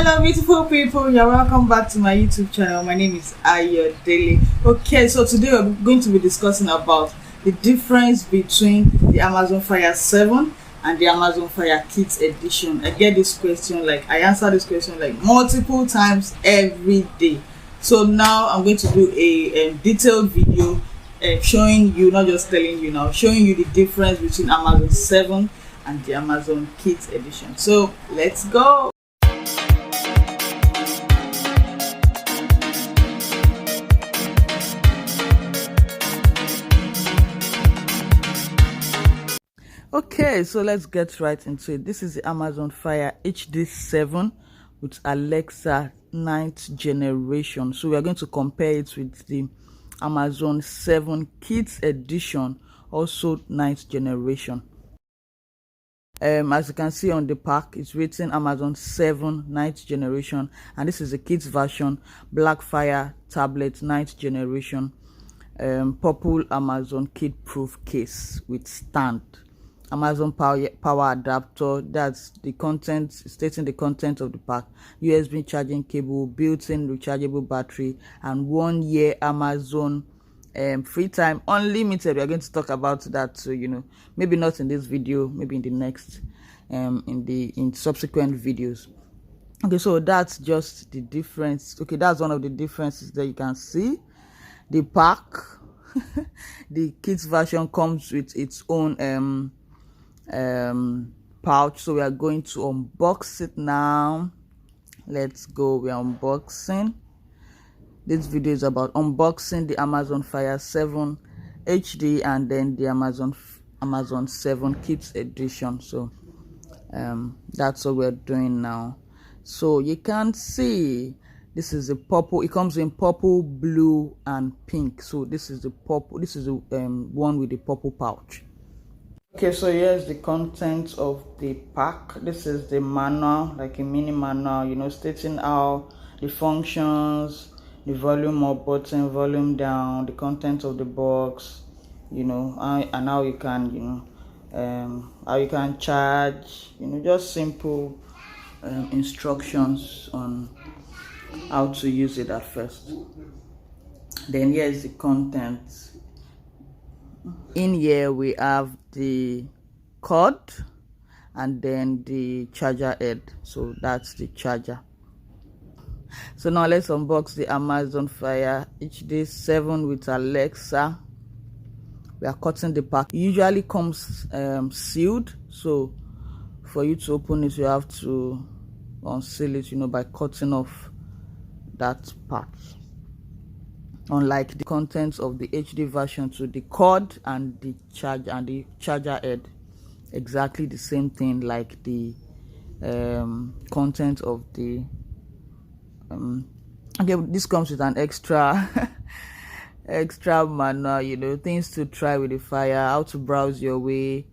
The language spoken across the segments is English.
Hello beautiful people, you're welcome back to my YouTube channel. My name is Ayodele. Okay, so today we're going to be discussing about the difference between the Amazon Fire 7 and the Amazon Fire Kids edition. I get this question, like I answer this question like multiple times every day. So now I'm going to do a detailed video showing you, not just telling you now, showing you the difference between Amazon 7 and the Amazon Kids edition. So let's go. Okay, so let's get right into it. This is the Amazon Fire HD7 with Alexa 9th generation. So we are going to compare it with the Amazon 7 Kids edition, also 9th generation. As you can see on the pack, it's written Amazon 7 9th generation, and this is the kids version, Black Fire tablet 9th generation, purple Amazon kid proof case with stand, Amazon power adapter, that's the content stating the content of the pack, USB charging cable, built-in rechargeable battery, and 1 year Amazon free time unlimited. We are going to talk about that, so maybe not in this video, maybe in the next in subsequent videos. Okay, so that's just the difference. Okay, that's one of the differences that you can see. The pack the kids version comes with its own pouch, so we are going to unbox it now. Let's go. We are unboxing. This video is about unboxing the Amazon Fire 7 HD and then the Amazon 7 Kids edition. So that's what we're doing now. So you can see this is the purple. It comes in purple, blue, and pink. So this is the purple. This is the one with the purple pouch. Okay, so here's the contents of the pack. This is the manual, like a mini manual, stating how the functions, the volume up button, volume down, the contents of the box, and how you can, how you can charge, just simple instructions on how to use it at first. Then here's the contents. In here we have the cord and then the charger head, so that's the charger. So now let's unbox the Amazon Fire HD7 with Alexa. We are cutting the pack. It usually comes sealed, so for you to open it you have to unseal it by cutting off that part. Unlike the contents of the HD version, to the cord and the charger head, exactly the same thing like the content of the okay, this comes with an extra manual, things to try with the Fire, how to browse your way,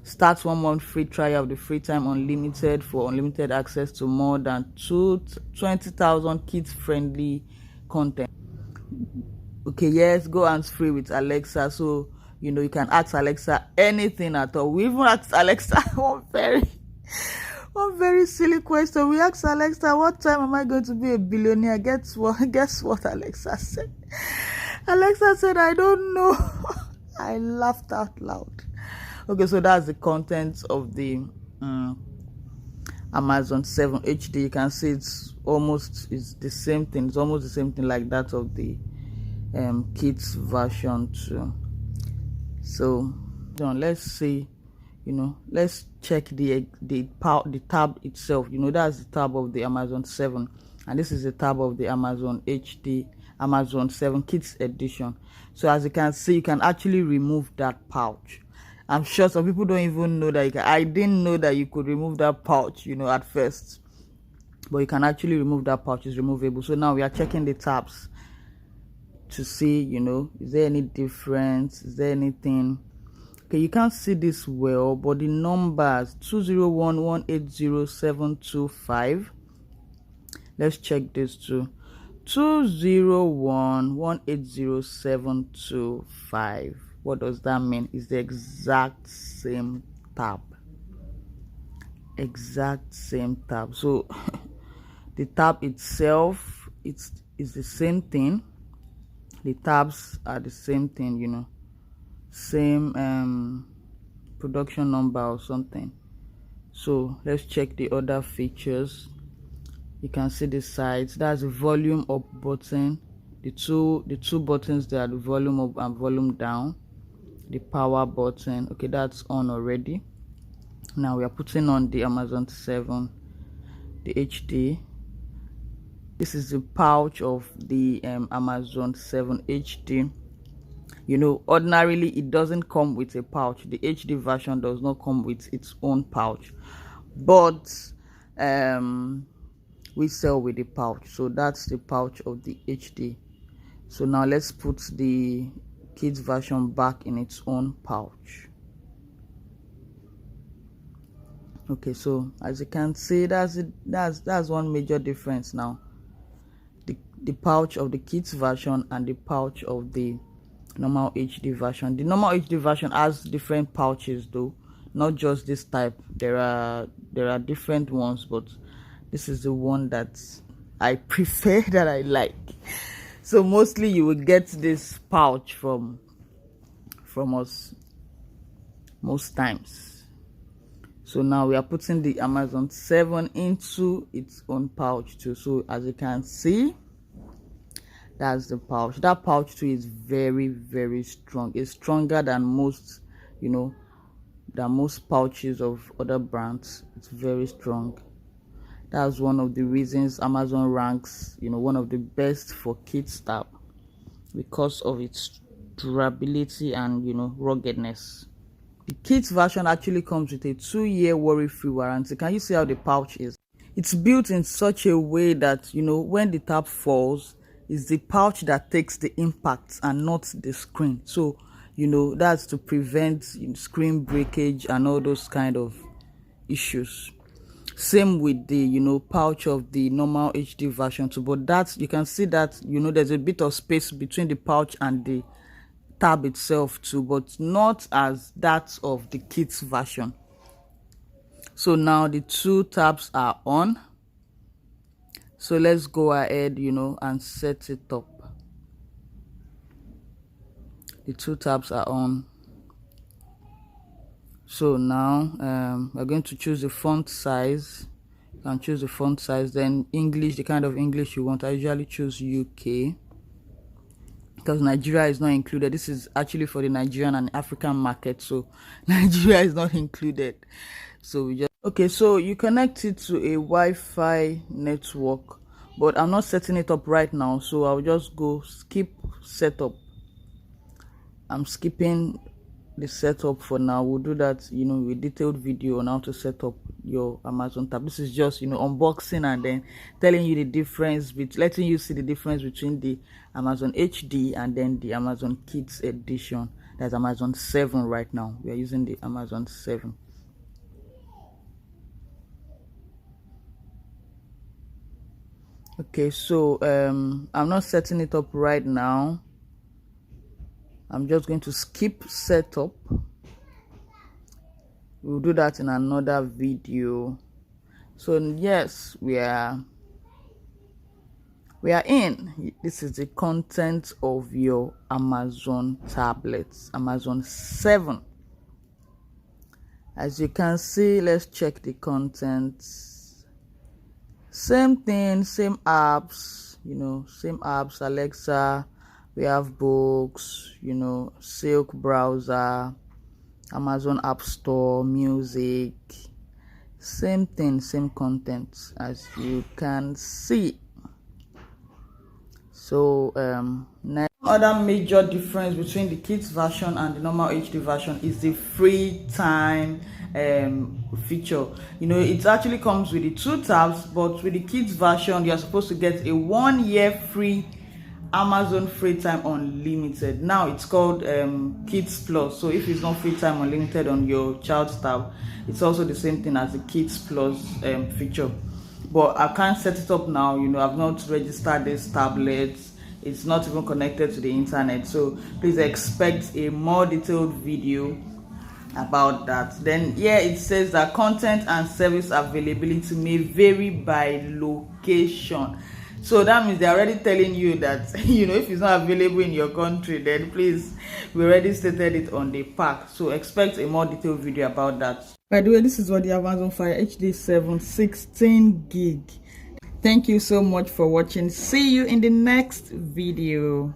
start 1 month free trial of the free time unlimited for unlimited access to more than 20,000 kids friendly content. Okay, yes, go hands free with Alexa, so you can ask Alexa anything at all. We even asked Alexa one very silly question. We asked Alexa, what time am I going to be a billionaire? Guess what Alexa said? Alexa said, I don't know. I laughed out loud. Okay, so that's the contents of the Amazon 7 HD. You can see it's the same thing. It's almost the same thing like that of the kids version too. So let's see, let's check the tab itself. That's the tab of the Amazon 7, and this is the tab of the Amazon 7 Kids edition. So as you can see, you can actually remove that pouch. I'm sure some people don't even know that I didn't know that you could remove that pouch at first, but you can actually remove that pouch. It's removable. So now we are checking the tabs to see, is there any difference, is there anything. Okay, you can't see this well, but the numbers 201180725, let's check this too. 201180725, what does that mean? It's the exact same tab. exact same tab. So the tab itself, it's the same thing. The tabs are the same thing, you know, same production number or something. So let's check the other features. You can see the sides. That's the volume up button. The two buttons there are the volume up and volume down. The power button, okay, that's on already. Now we are putting on the Amazon 7, the HD. This is the pouch of the Amazon 7 HD. You know, ordinarily it doesn't come with a pouch. The HD version does not come with its own pouch, but we sell with the pouch. So that's the pouch of the HD. So now let's put the kids version back in its own pouch. Okay, so as you can see, that's one major difference now. The pouch of the kids version and the pouch of the normal HD version. The normal HD version has different pouches though, not just this type. There are different ones, but this is the one that I prefer, that I like. So mostly you will get this pouch from us most times. So now we are putting the Amazon 7 into its own pouch too. So as you can see, that's the pouch. That pouch too is very, very strong. It's stronger than most, you know, than most pouches of other brands. It's very strong. That's one of the reasons Amazon ranks, you know, one of the best for kids tab, because of its durability and, you know, ruggedness. The kids version actually comes with a 2-year worry-free warranty. Can you see how the pouch is? It's built in such a way that, you know, when the tab falls, it's the pouch that takes the impact and not the screen. So, you know, that's to prevent screen breakage and all those kind of issues. Same with the, you know, pouch of the normal HD version too, but that you can see that, you know, there's a bit of space between the pouch and the tab itself too, but not as that of the kids version. So now the two tabs are on. So let's go ahead, you know, and set it up. The two tabs are on. So now we're going to choose the font size. You can choose the font size, then English, the kind of English you want. I usually choose UK because Nigeria is not included. This is actually for the Nigerian and African market, so Nigeria is not included. So we just, okay, so you connect it to a Wi-Fi network, but I'm not setting it up right now, so I'll just go skip setup. I'm skipping the setup for now. We'll do that, you know, with detailed video on how to set up your Amazon tab. This is just, you know, unboxing and then telling you the difference, letting you see the difference between the Amazon HD and then the Amazon Kids edition. That's Amazon 7 right now. We are using the Amazon 7. Okay, so I'm not setting it up right now. I'm just going to skip setup. We'll do that in another video. So yes, we are in. This is the content of your Amazon tablets, Amazon 7. As you can see, let's check the contents. Same thing, same apps, you know, same apps. Alexa, we have books, you know, Silk browser, Amazon App Store, music, same thing, same content, as you can see. So next, other major difference between the kids version and the normal HD version is the free time feature. You know, it actually comes with the 2 tabs, but with the kids version you're supposed to get a 1-year free Amazon free time unlimited. Now it's called Kids Plus. So if it's not free time unlimited on your child's tab, it's also the same thing as the Kids Plus feature. But I can't set it up now. You know, I've not registered this tablet. It's not even connected to the internet. So please expect a more detailed video about that. Then here it says that content and service availability may vary by location. So that means they're already telling you that if it's not available in your country, then please, we already stated it on the pack. So expect a more detailed video about that. By the way, this is what the Amazon Fire HD 7 16 gig. Thank you so much for watching. See you in the next video.